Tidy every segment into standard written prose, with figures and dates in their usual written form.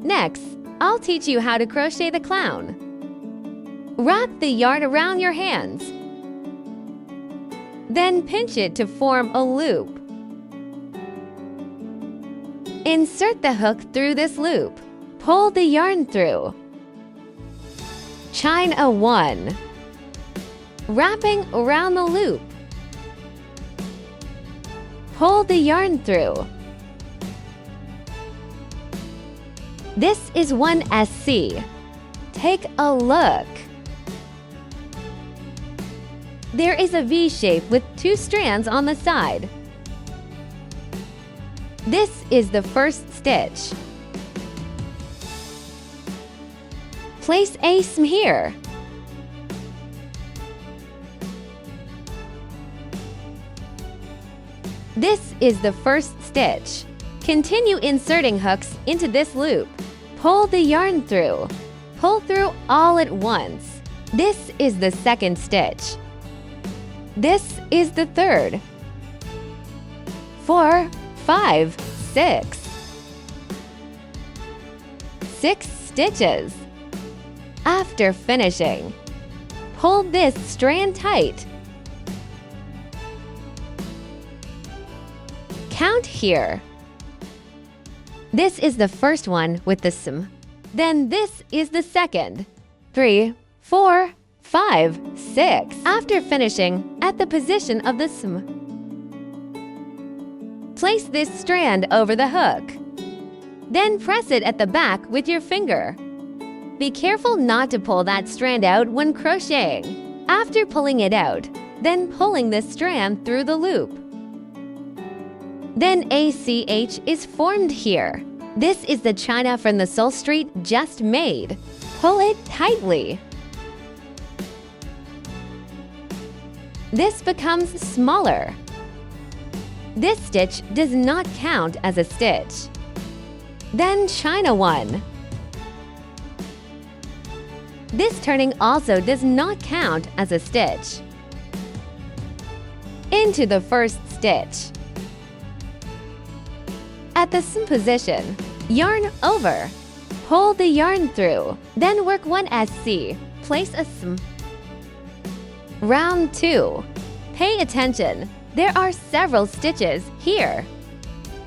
Next, I'll teach you how to crochet the clown. Wrap the yarn around your hands. Then pinch it to form a loop. Insert the hook through this loop. Pull the yarn through. Chain a 1. Wrapping around the loop. Pull the yarn through. This is 1 SC. Take a look. There is a V shape with 2 strands on the side. This is the first stitch. Place a seam here. This is the first stitch. Continue inserting hooks into this loop. Pull the yarn through. Pull through all at once. This is the second stitch. This is the third. 4, 5, 6. 6 stitches. After finishing, pull this strand tight. Count here. This is the first one with the seam. Then this is the second. 3, 4, 5, 6. After finishing at the position of the seam, place this strand over the hook. Then press it at the back with your finger. Be careful not to pull that strand out when crocheting. After pulling it out, then pulling this strand through the loop. Then ACH is formed here. This is the china from the sole street just made. Pull it tightly. This becomes smaller. This stitch does not count as a stitch. Then china 1. This turning also does not count as a stitch. Into the first stitch. At the seam position, yarn over. Pull the yarn through. Then work 1 SC. Place a seam. Round 2. Pay attention. There are several stitches here.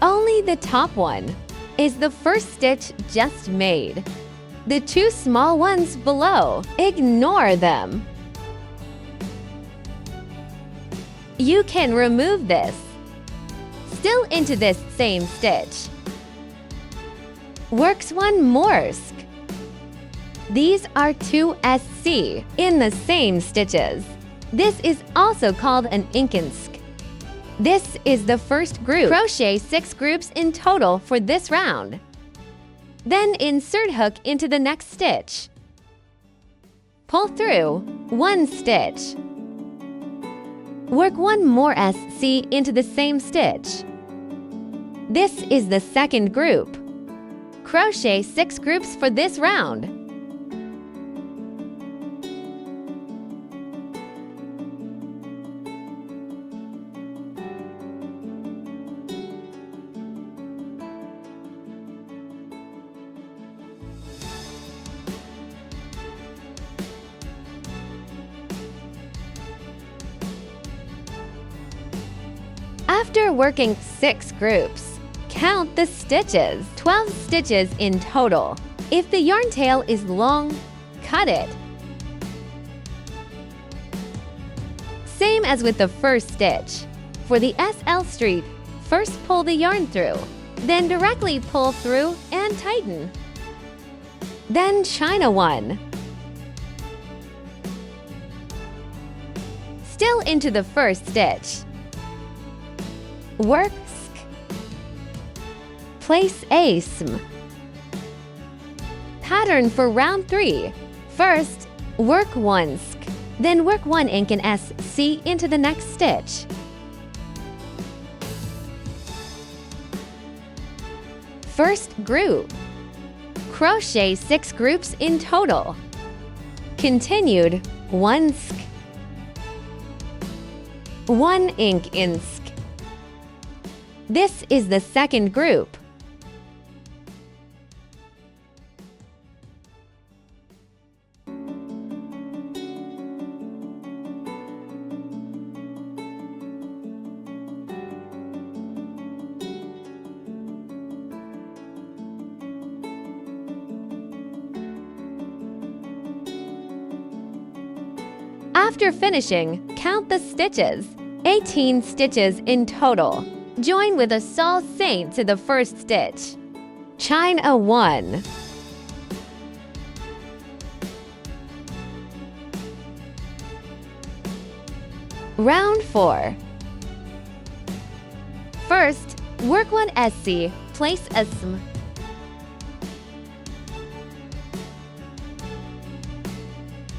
Only the top one is the first stitch just made. The 2 small ones below, ignore them. You can remove this. Still into this same stitch. Works 1 more sk. These are 2 SC in the same stitches. This is also called an inkensk. This is the first group. Crochet 6 groups in total for this round. Then insert hook into the next stitch. Pull through 1 stitch. Work 1 more SC into the same stitch. This is the second group. Crochet 6 groups for this round. After working 6 groups, count the stitches. 12 stitches in total. If the yarn tail is long, cut it. Same as with the first stitch. For the SL street, first pull the yarn through, then directly pull through and tighten. Then china 1. Still into the first stitch. Work sk. Place a seam. Pattern for round 3. First, work 1 sk. Then work 1 inken SC into the next stitch. First group. Crochet 6 groups in total. Continued 1 sk. 1 ink in sk. This is the second group. After finishing, count the stitches. 18 stitches in total. Join with a saw seam to the first stitch. Chain a 1. Round 4. First, work 1 SC, place a SM.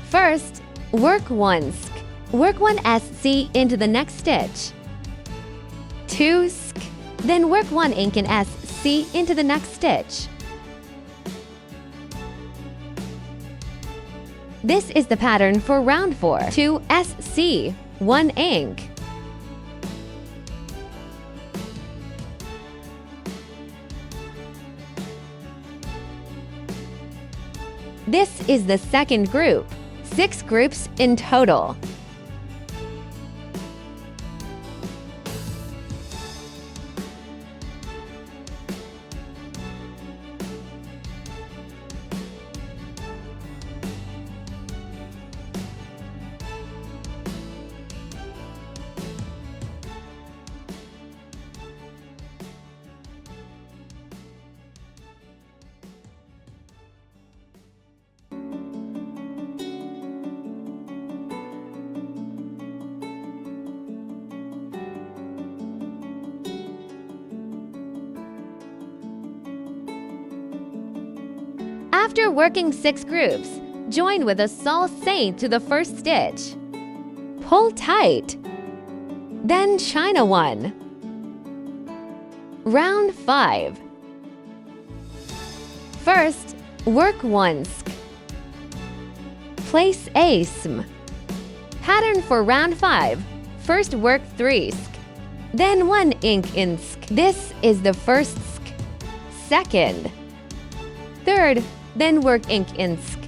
First, work 1 SC. Work 1 SC into the next stitch. 2 SC. Then work 1 ink in SC into the next stitch. This is the pattern for round 4. 2 SC, 1 ink. This is the second group. 6 groups in total. After working 6 groups, join with a saw seam to the first stitch. Pull tight. Then chain a 1. Round 5. First, work 1 SC. Place a SM. Pattern for round 5. First work 3 SC. Then 1 ink in SC. This is the first SC. Second. Third, then work ink in SC.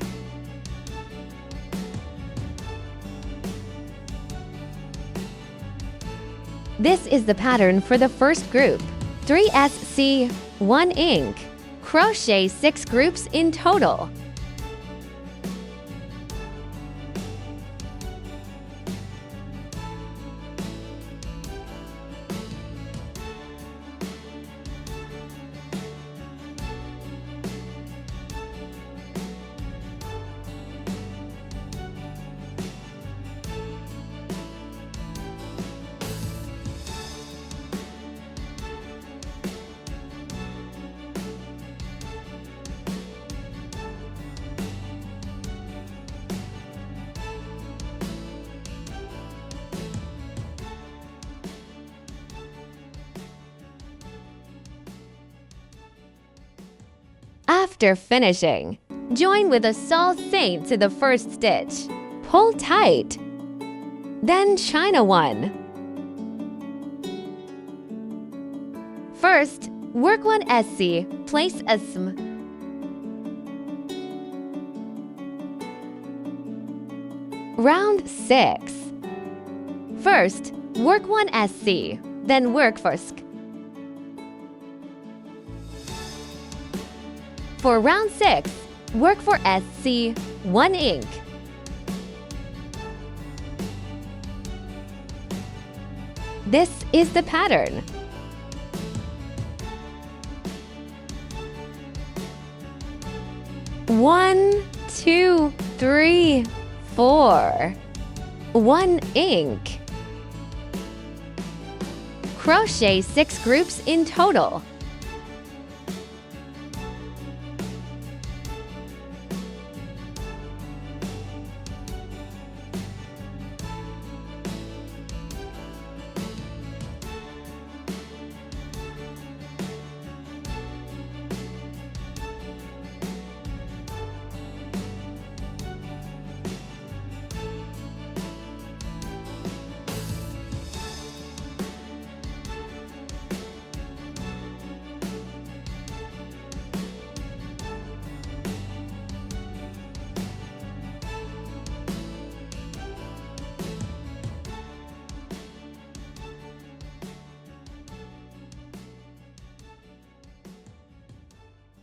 This is the pattern for the first group. 3 SC, 1 ink. Crochet 6 groups in total. After finishing, join with a saw seam to the first stitch. Pull tight. Then chain a 1. First, work 1 SC, place a SM. Round 6. First, work 1 SC, then work for SC. For round 6, work for SC, 1 ink. This is the pattern. One, 2, 3, 4. 1 ink. Crochet 6 groups in total.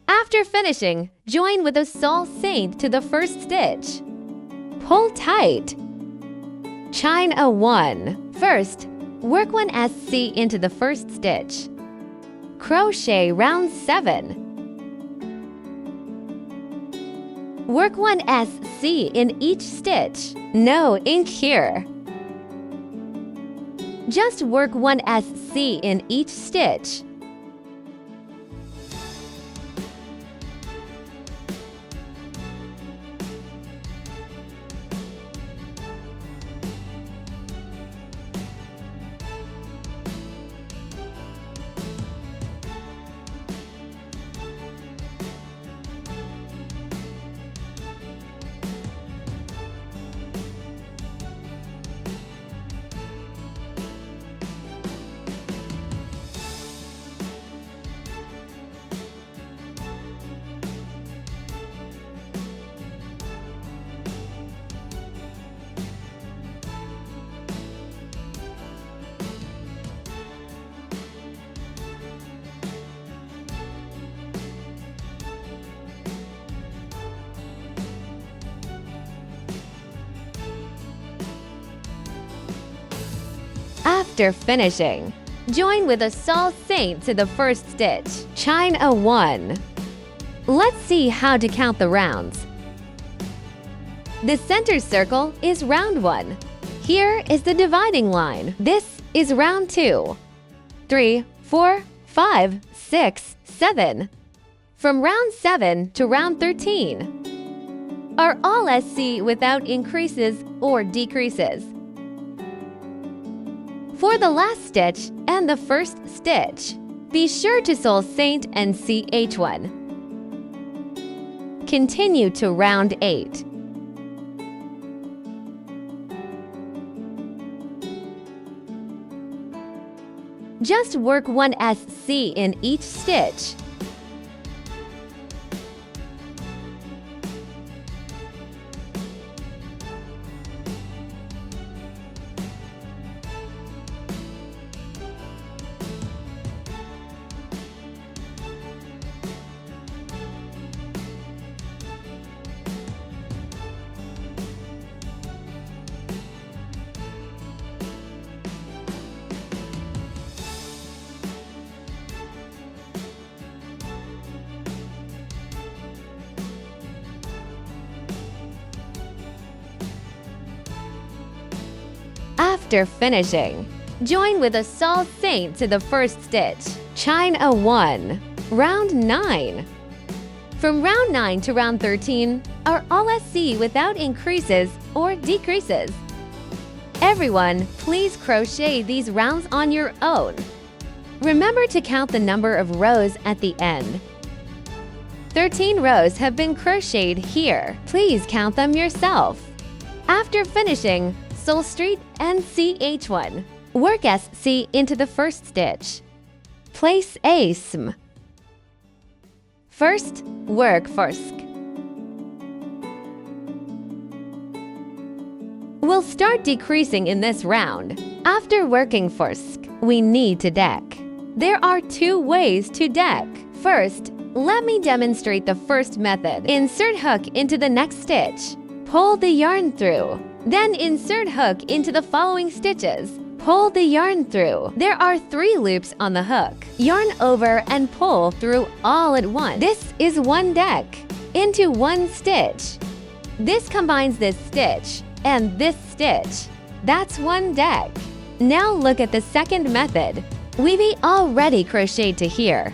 After finishing, join with a saw seam to the first stitch. Pull tight. Chain a 1. First, work 1 SC into the first stitch. Crochet round 7. Work 1 SC in each stitch. No ink here. Just work 1 SC in each stitch. After finishing, join with a Sault Ste to the first stitch. Chain a 1. Let's see how to count the rounds. The center circle is round 1. Here is the dividing line. This is round 2. 3, 4, 5, 6, 7. From round 7 to round 13 are all SC without increases or decreases. For the last stitch and the first stitch, be sure to Sault Ste and CH1. Continue to round 8. Just work 1 SC in each stitch. After finishing, join with a Sault Ste to the first stitch. Chain a 1. Round 9. From round 9 to round 13 are all SC without increases or decreases. Everyone, please crochet these rounds on your own. Remember to count the number of rows at the end. 13 rows have been crocheted here. Please count them yourself. After finishing, Sault Ste and CH1. Work SC into the first stitch. Place ASM. First, work Forsk. We'll start decreasing in this round. After working Forsk, we need to deck. There are 2 ways to deck. First, let me demonstrate the first method. Insert hook into the next stitch. Pull the yarn through. Then insert hook into the following stitches. Pull the yarn through. There are 3 loops on the hook. Yarn over and pull through all at once. This is 1 deck into 1 stitch. This combines this stitch and this stitch. That's 1 deck. Now look at the second method. We've already crocheted to here.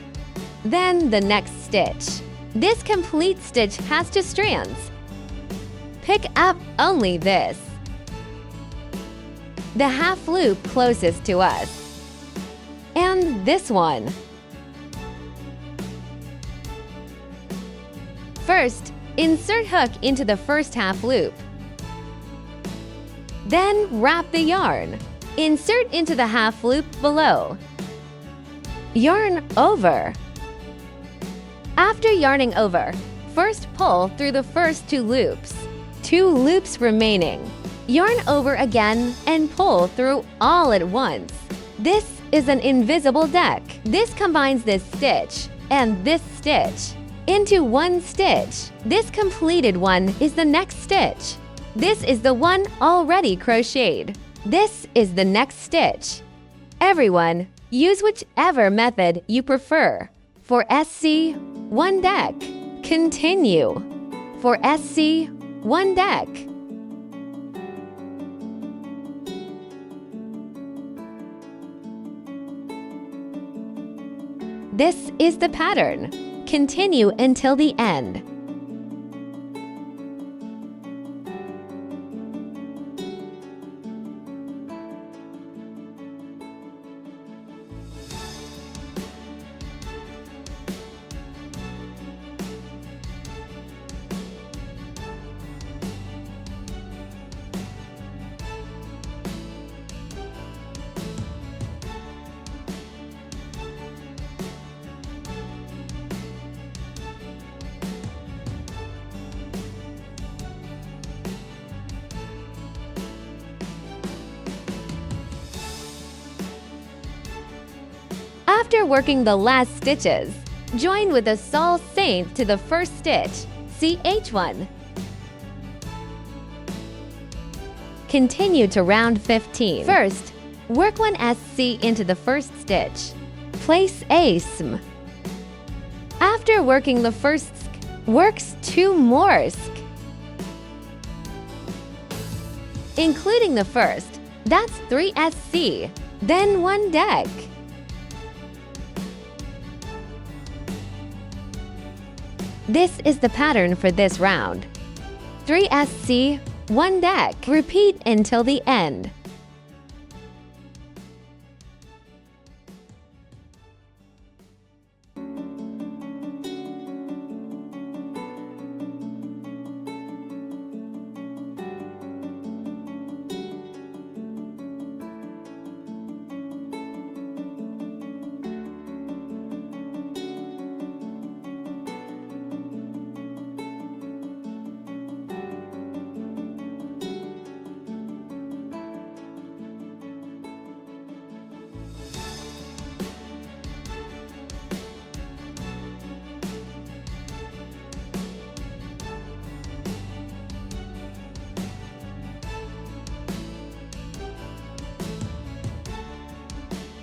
Then the next stitch. This complete stitch has 2 strands. Pick up only this, the half loop closest to us, and this one. First, insert hook into the first half loop. Then wrap the yarn. Insert into the half loop below. Yarn over. After yarning over, first pull through the first 2 loops. 2 loops remaining. Yarn over again and pull through all at once. This is an invisible deck. This combines this stitch and this stitch into 1 stitch. This completed one is the next stitch. This is the one already crocheted. This is the next stitch. Everyone, use whichever method you prefer. For SC, 1 deck. Continue. For SC, 1 deck. This is the pattern. Continue until the end. After working the last stitches, join with a sol saint to the first stitch, CH1. Continue to round 15. First, work 1 SC into the first stitch. Place a SM. After working the first sk, works 2 more sk. Including the first, that's 3 SC, then 1 deck. This is the pattern for this round. 3 SC, 1 deck. Repeat until the end.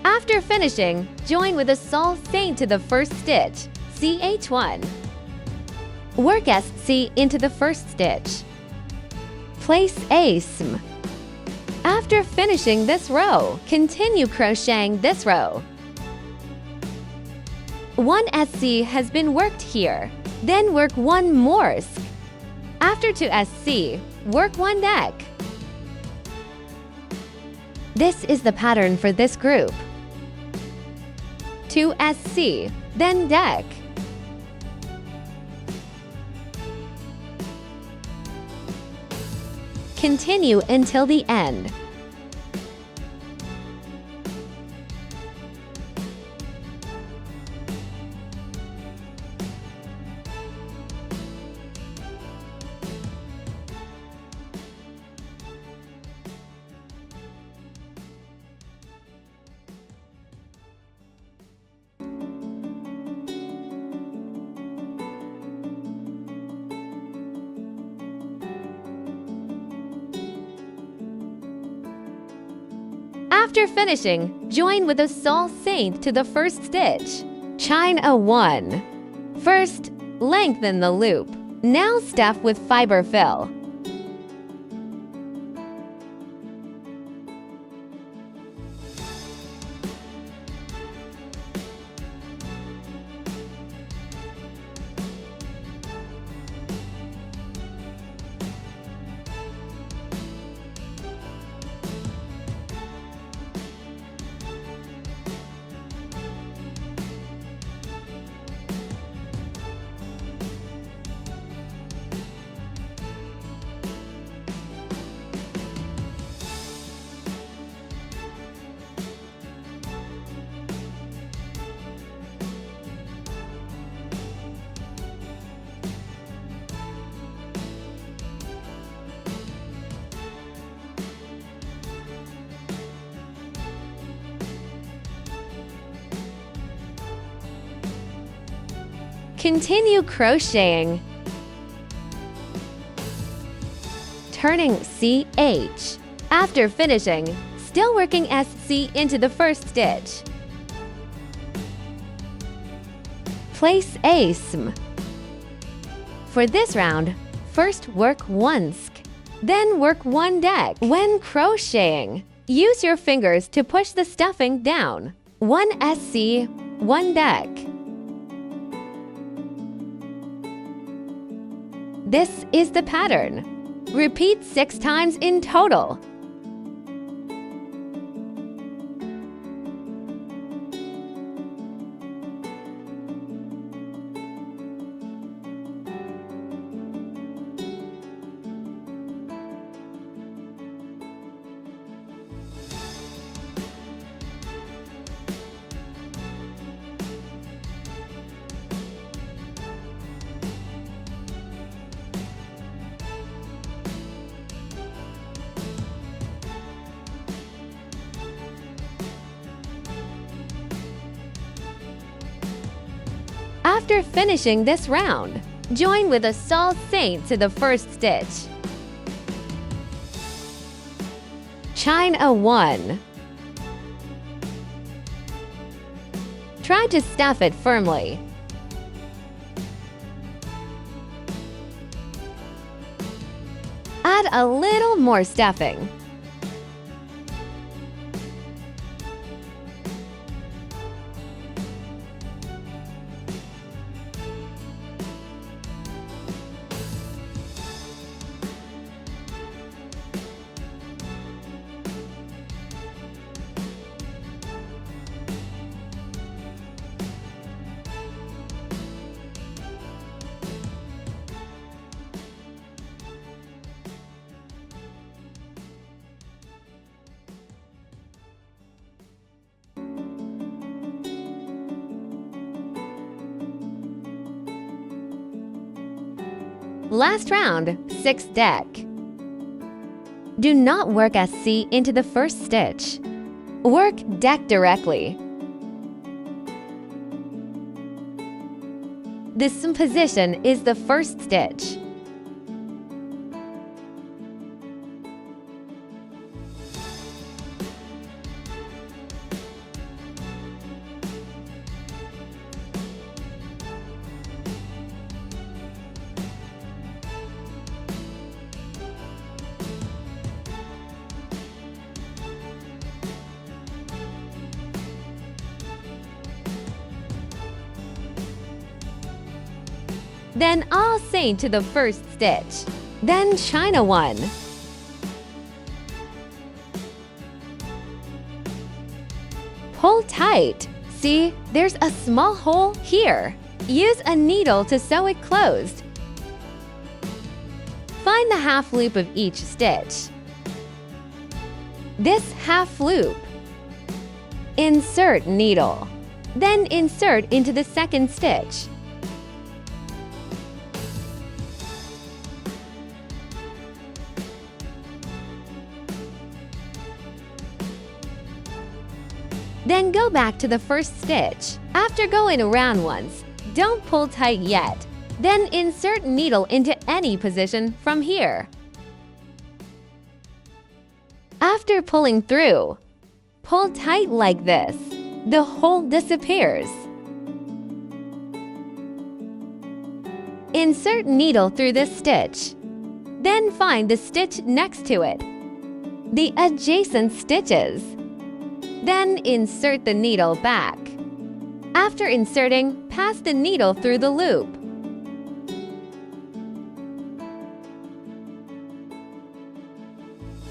After finishing, join with a sol saint to the first stitch, CH1. Work SC into the first stitch. Place a SM. After finishing this row, continue crocheting this row. 1 SC has been worked here, then work 1 more sk. After 2 SC, work 1 deck. This is the pattern for this group. 2 SC, then deck. Continue until the end. After finishing, join with a sol saint to the first stitch. Chain a 1. First, lengthen the loop. Now stuff with fiber fill. Continue crocheting. turning CH. After finishing, still working SC into the first stitch. Place ASM. For this round, first work 1 sk, then work 1 deck. When crocheting, use your fingers to push the stuffing down. 1 SC, 1 deck. This is the pattern. Repeat 6 times in total. After finishing this round, join with a sault saint to the first stitch. Chain a 1. Try to stuff it firmly. Add a little more stuffing. Last round, 6th deck. Do not work SC into the first stitch. Work deck directly. This position is the first stitch. Then all saint to the first stitch. Then China 1. Pull tight. See, there's a small hole here. Use a needle to sew it closed. Find the half loop of each stitch. This half loop. Insert needle. Then insert into the second stitch. Then go back to the first stitch. After going around once, don't pull tight yet. Then insert needle into any position from here. After pulling through, pull tight like this. The hole disappears. Insert needle through this stitch. Then find the stitch next to it. The adjacent stitches. Then insert the needle back. After inserting, pass the needle through the loop.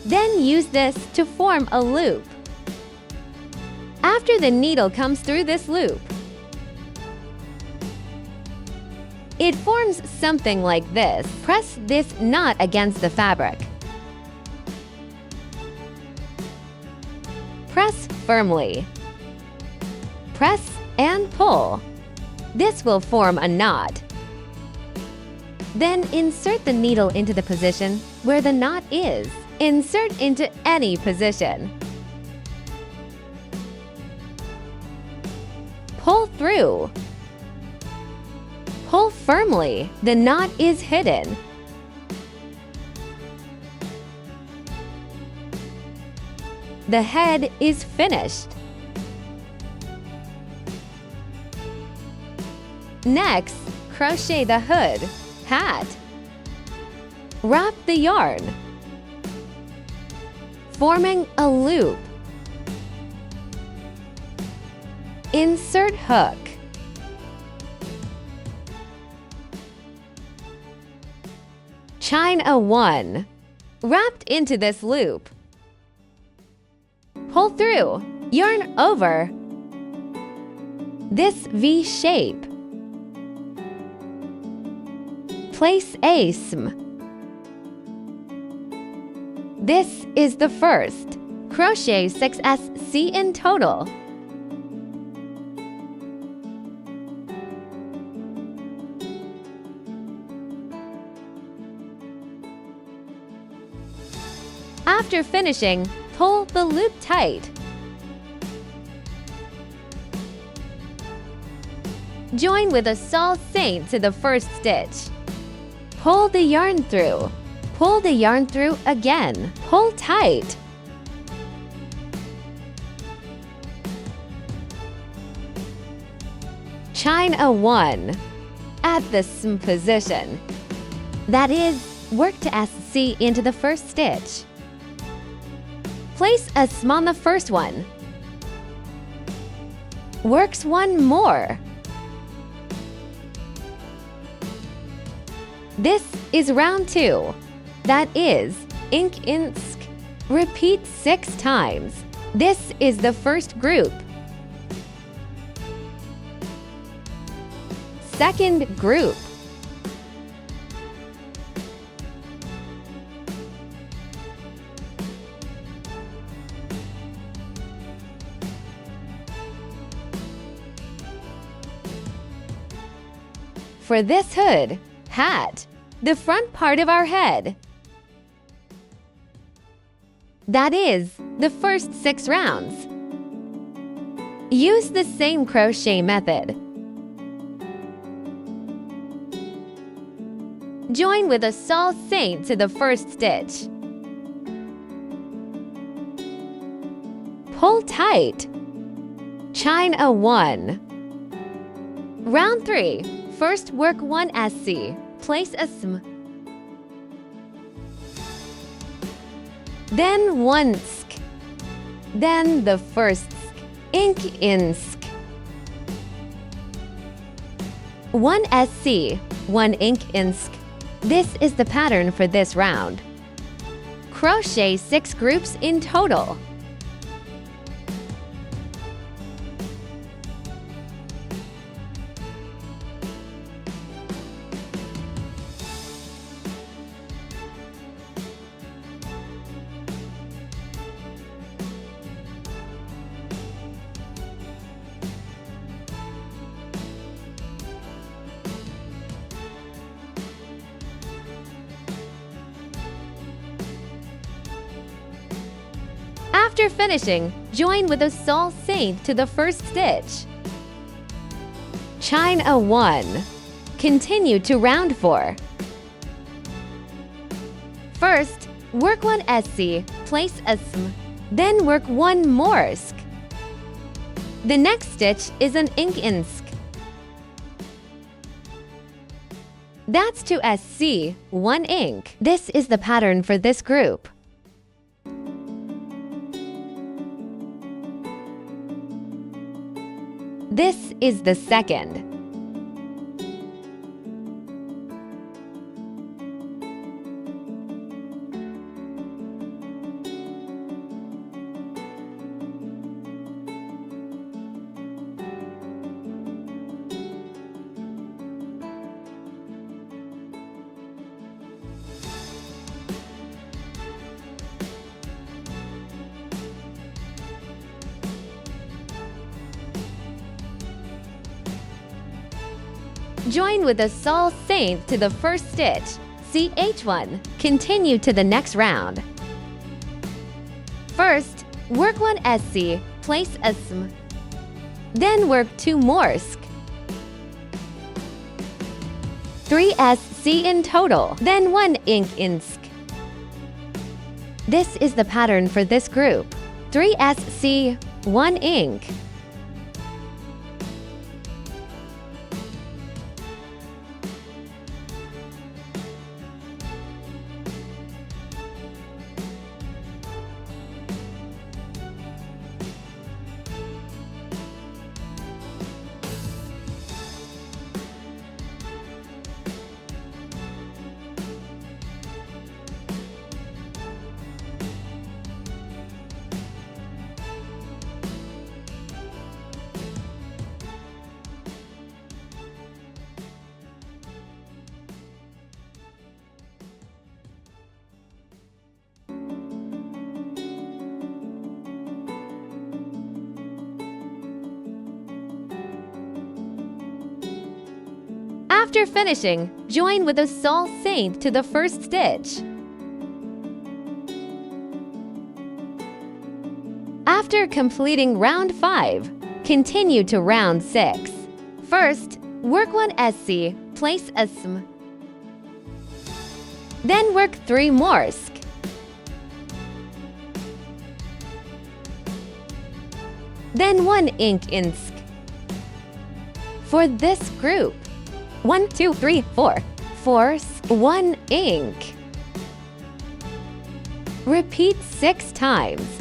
Then use this to form a loop. After the needle comes through this loop, it forms something like this. Press this knot against the fabric. Press firmly. Press and pull. This will form a knot. Then insert the needle into the position where the knot is. Insert into any position. Pull through. Pull firmly. The knot is hidden. The head is finished. Next, crochet the hood, hat. Wrap the yarn, forming a loop. Insert hook. Chain a 1, wrapped into this loop. Pull through, yarn over this V shape. Place a SM. This is the first. Crochet 6 SC in total. After finishing, pull the loop tight. Join with a saul seine to the first stitch. Pull the yarn through. Pull the yarn through again. Pull tight. Chain a 1 at the SM position. That is, work to SC into the first stitch. Place a SM on the first one. Works 1 more. This is round 2. That is ink in sk. Repeat 6 times. This is the first group. Second group. For this hood, hat, the front part of our head. That is, the first 6 rounds. Use the same crochet method. Join with a saul seine to the first stitch. Pull tight. Chain a 1. Round 3. First work 1 SC. Place a SM. Then 1 sk. Then the first sk. Ink in sk. 1 SC, 1 ink in sk. This is the pattern for this round. Crochet 6 groups in total. After finishing, join with a saul seine to the first stitch. Chain a 1. Continue to round 4. First, work 1 SC, place a SM, then work 1 more sk. The next stitch is an ink in sk. That's 2 SC, 1 ink. This is the pattern for this group. This is the second. Join with a saul seine to the first stitch, CH1. Continue to the next round. First, work 1 SC, place a SM. Then work 2 more sk. 3 SC in total, then 1 ink in sk. This is the pattern for this group. 3SC 1 ink. After finishing, join with a sole saint to the first stitch. After completing round 5, continue to round 6. First, work 1 SC, place a SM. Then work 3 morsk. Then 1 ink insk. For this group, 1, 2, 3, 4. 4, 1 ink. Repeat 6 times.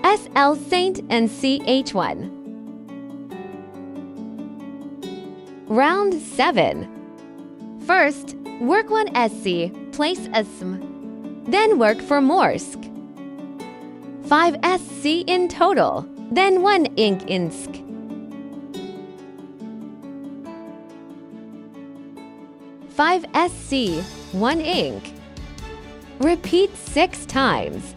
SL Saint and CH1. Round 7. First, work 1 SC, place a SM. Then work for morsk. 5 SC in total, then 1 ink insk. Five SC, 1 ink. Repeat 6 times.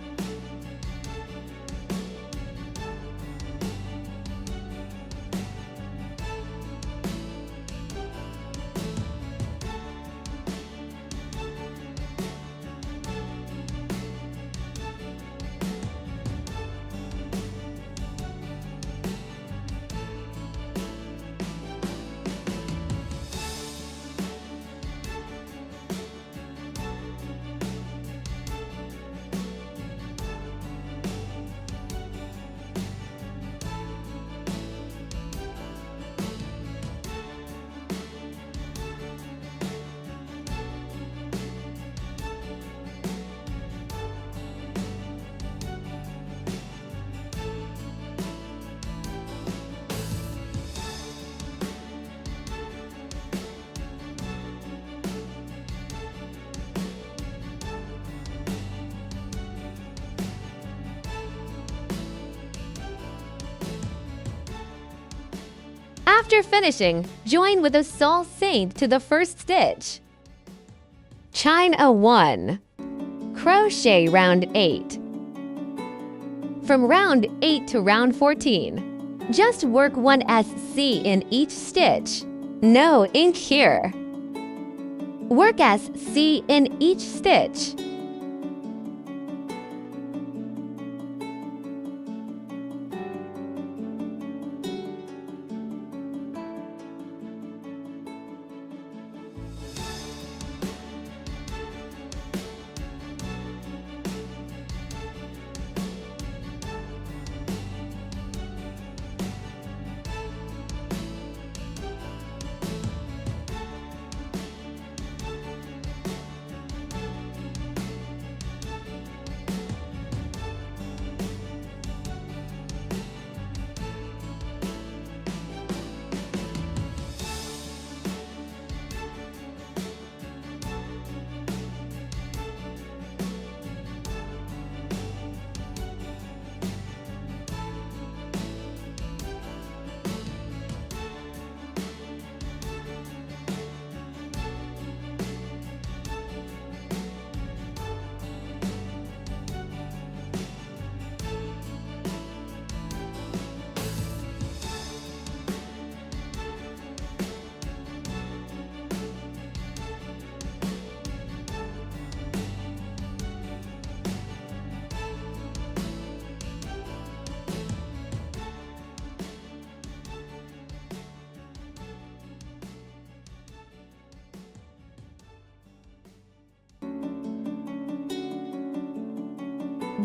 After finishing, join with a sole saint to the first stitch. Chain a 1. Crochet round 8. From round 8 to round 14, just work 1 SC in each stitch. No ink here. Work SC in each stitch.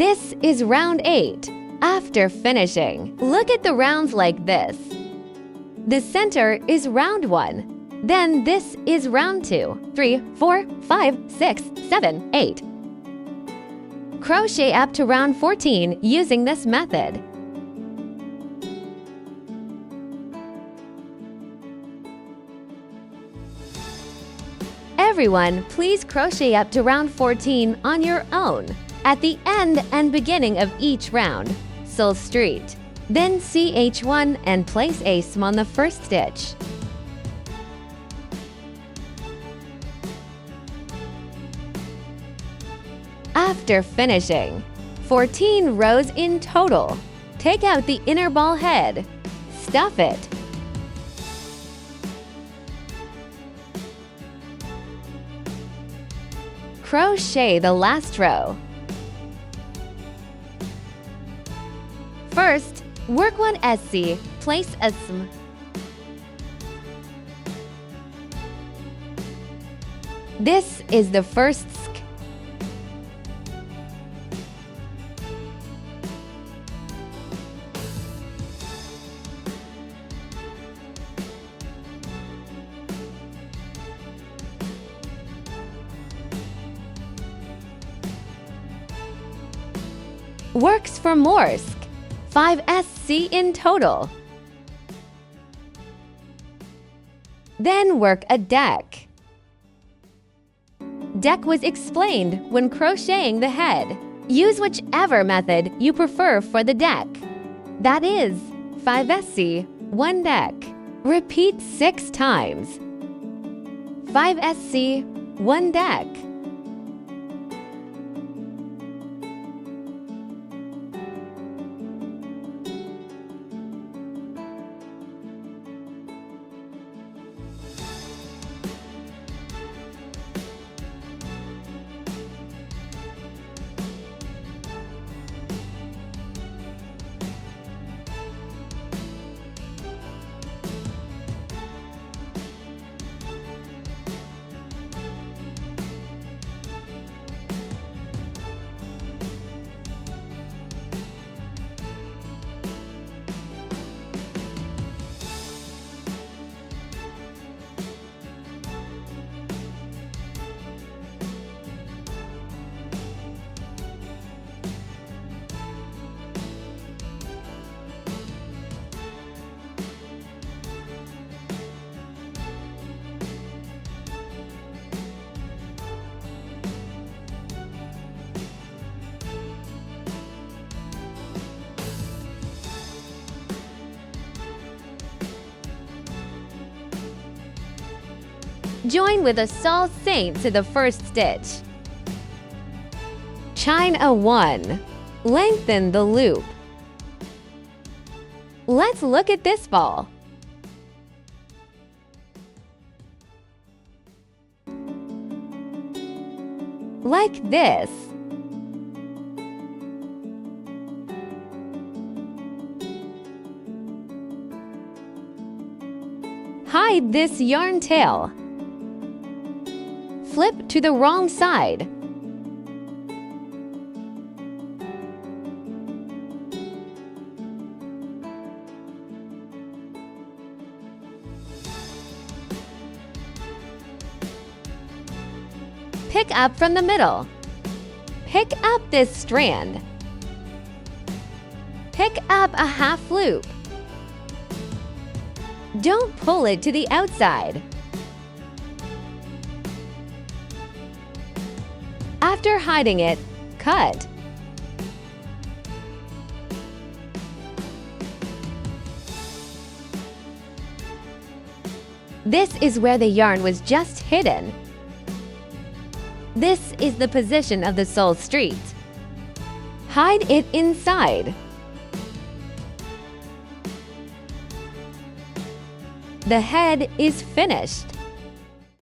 This is round 8. After finishing, look at the rounds like this. The center is round 1. Then this is round 2, 3, 4, 5, 6, 7, 8. Crochet up to round 14 using this method. Everyone, please crochet up to round 14 on your own. At the end and beginning of each round, sew straight. Then CH1 and place ASM on the first stitch. After finishing, 14 rows in total. Take out the inner ball head. Stuff it. Crochet the last row. First, work 1 SC, place ASM. This is the first sk. Works for more sk. 5 SC in total. Then work a deck. Deck was explained when crocheting the head. Use whichever method you prefer for the deck. That is 5 SC, 1 deck. Repeat 6 times. 5 SC, 1 deck. Join with a Saul Saint to the first stitch. Chain a 1. Lengthen the loop. Let's look at this ball. Like this. Hide this yarn tail. Flip to the wrong side. Pick up from the middle. Pick up this strand. Pick up a half loop. Don't pull it to the outside. After hiding it, cut. This is where the yarn was just hidden. This is the position of the sole street. Hide it inside. The head is finished.